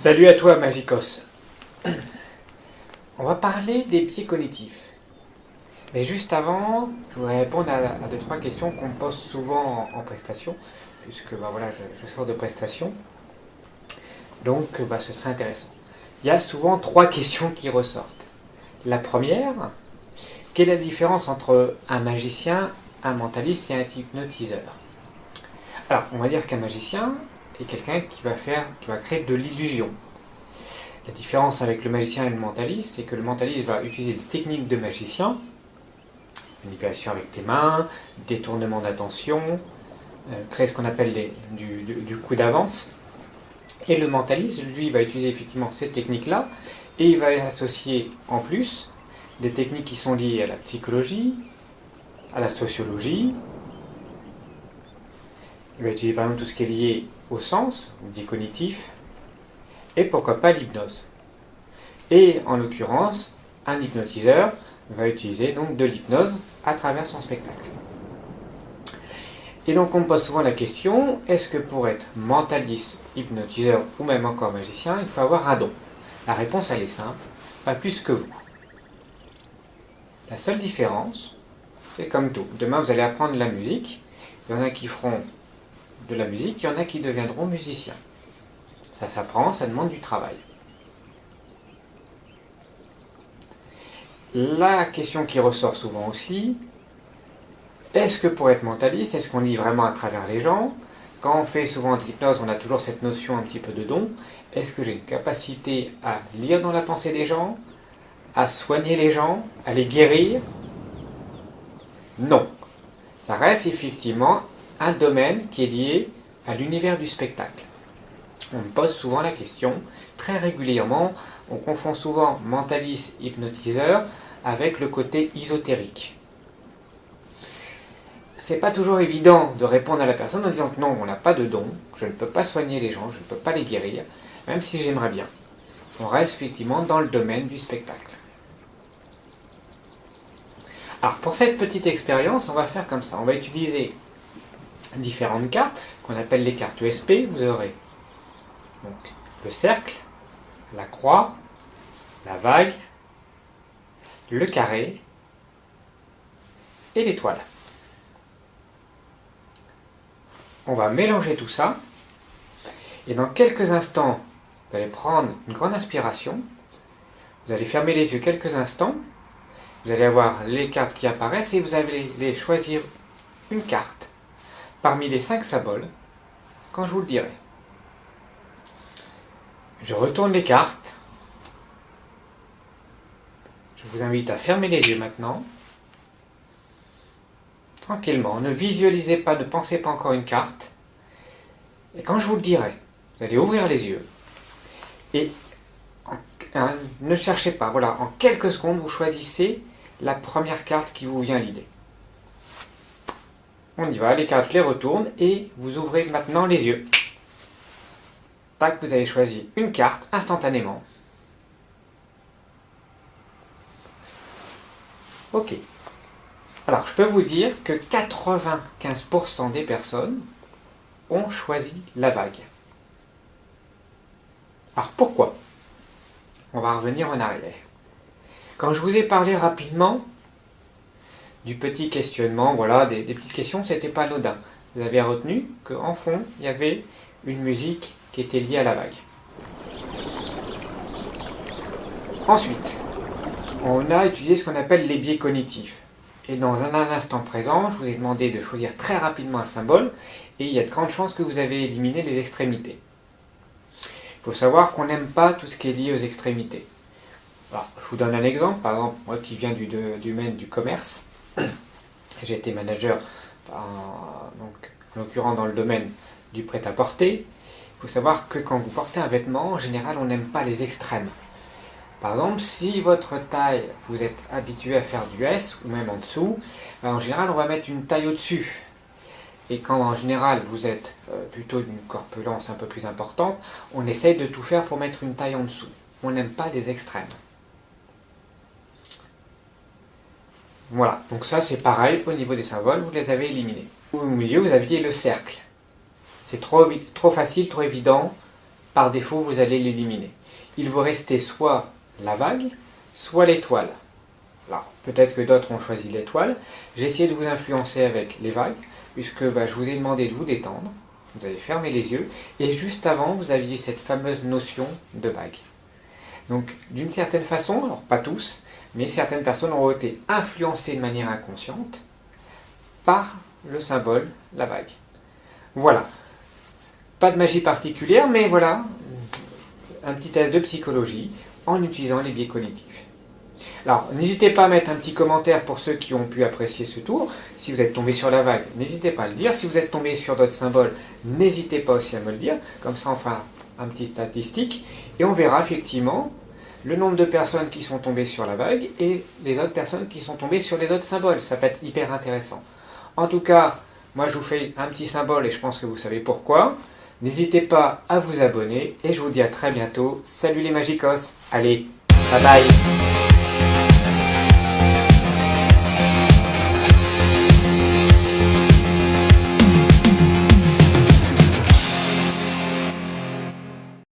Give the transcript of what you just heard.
Salut à toi Magicos. On va parler des biais cognitifs. Mais juste avant, je voudrais répondre à deux, trois questions qu'on me pose souvent en prestation, puisque voilà, je sors de prestation. Donc ce serait intéressant. Il y a souvent trois questions qui ressortent. La première, quelle est la différence entre un magicien, un mentaliste et un hypnotiseur? Alors, on va dire qu'un magicien est quelqu'un qui va créer de l'illusion. La différence avec le magicien et le mentaliste, c'est que le mentaliste va utiliser des techniques de magicien, manipulation avec les mains, détournement d'attention, créer ce qu'on appelle du coup d'avance. Et le mentaliste, lui, va utiliser effectivement ces techniques-là, et il va associer en plus des techniques qui sont liées à la psychologie, à la sociologie. Il va utiliser par exemple tout ce qui est lié au sens, dit cognitif, et pourquoi pas l'hypnose. Et en l'occurrence, un hypnotiseur va utiliser donc de l'hypnose à travers son spectacle. Et donc on me pose souvent la question, est-ce que pour être mentaliste, hypnotiseur ou même encore magicien, il faut avoir un don? La réponse elle est simple, pas plus que vous. La seule différence, c'est comme tout. Demain vous allez apprendre la musique, il y en a qui feront de la musique, il y en a qui deviendront musiciens. Ça s'apprend, ça demande du travail. La question qui ressort souvent aussi, est-ce que pour être mentaliste, est-ce qu'on lit vraiment à travers les gens? Quand on fait souvent de l'hypnose, on a toujours cette notion un petit peu de don. Est-ce que j'ai une capacité à lire dans la pensée des gens, à soigner les gens, à les guérir? Non. Ça reste effectivement un domaine qui est lié à l'univers du spectacle. On me pose souvent la question, très régulièrement, on confond souvent mentaliste, hypnotiseur avec le côté ésotérique. C'est pas toujours évident de répondre à la personne en disant que non, on n'a pas de don, que je ne peux pas soigner les gens, je ne peux pas les guérir, même si j'aimerais bien. On reste effectivement dans le domaine du spectacle. Alors pour cette petite expérience, on va faire comme ça. On va utiliser différentes cartes qu'on appelle les cartes ESP. Vous aurez donc le cercle, la croix, la vague, le carré et l'étoile. On va mélanger tout ça et dans quelques instants, vous allez prendre une grande inspiration, vous allez fermer les yeux quelques instants, vous allez avoir les cartes qui apparaissent et vous allez choisir une carte parmi les 5 symboles quand je vous le dirai. Je retourne les cartes. Je vous invite à fermer les yeux maintenant. Tranquillement, ne visualisez pas, ne pensez pas encore une carte. Et quand je vous le dirai, vous allez ouvrir les yeux. Et ne cherchez pas, voilà, en quelques secondes, vous choisissez la première carte qui vous vient à l'idée. On y va, les cartes, je les retourne et vous ouvrez maintenant les yeux. Tac, vous avez choisi une carte instantanément. Ok. Alors, je peux vous dire que 95% des personnes ont choisi la vague. Alors, pourquoi? On va revenir en arrière. Quand je vous ai parlé rapidement du petit questionnement, voilà, des petites questions, c'était pas anodin. Vous avez retenu qu'en fond, il y avait une musique qui était liée à la vague. Ensuite, on a utilisé ce qu'on appelle les biais cognitifs. Et dans un instant présent, je vous ai demandé de choisir très rapidement un symbole, et il y a de grandes chances que vous avez éliminé les extrémités. Il faut savoir qu'on n'aime pas tout ce qui est lié aux extrémités. Alors, je vous donne un exemple, par exemple, moi qui viens du domaine du commerce, j'ai été manager, donc, en l'occurrence dans le domaine du prêt-à-porter. Il faut savoir que quand vous portez un vêtement, en général, on n'aime pas les extrêmes. Par exemple, si votre taille, vous êtes habitué à faire du S ou même en dessous, en général, on va mettre une taille au-dessus. Et quand en général, vous êtes plutôt d'une corpulence un peu plus importante, on essaye de tout faire pour mettre une taille en dessous. On n'aime pas les extrêmes. Voilà, donc ça c'est pareil au niveau des symboles, vous les avez éliminés. Au milieu, vous aviez le cercle. C'est trop facile, trop évident. par défaut, vous allez l'éliminer. Il vous restait soit la vague, soit l'étoile. Alors, peut-être que d'autres ont choisi l'étoile. J'ai essayé de vous influencer avec les vagues, puisque je vous ai demandé de vous détendre. Vous avez fermé les yeux, et juste avant, vous aviez cette fameuse notion de vague. Donc, d'une certaine façon, alors pas tous, mais certaines personnes ont été influencées de manière inconsciente par le symbole, la vague. Voilà. Pas de magie particulière, mais voilà, un petit test de psychologie en utilisant les biais cognitifs. Alors, n'hésitez pas à mettre un petit commentaire pour ceux qui ont pu apprécier ce tour. Si vous êtes tombé sur la vague, n'hésitez pas à le dire. Si vous êtes tombé sur d'autres symboles, n'hésitez pas aussi à me le dire. Comme ça, on fera un petit statistique. Et on verra effectivement le nombre de personnes qui sont tombées sur la vague et les autres personnes qui sont tombées sur les autres symboles. Ça peut être hyper intéressant. En tout cas, moi je vous fais un petit symbole et je pense que vous savez pourquoi. N'hésitez pas à vous abonner et je vous dis à très bientôt. Salut les magicos. Allez, bye bye.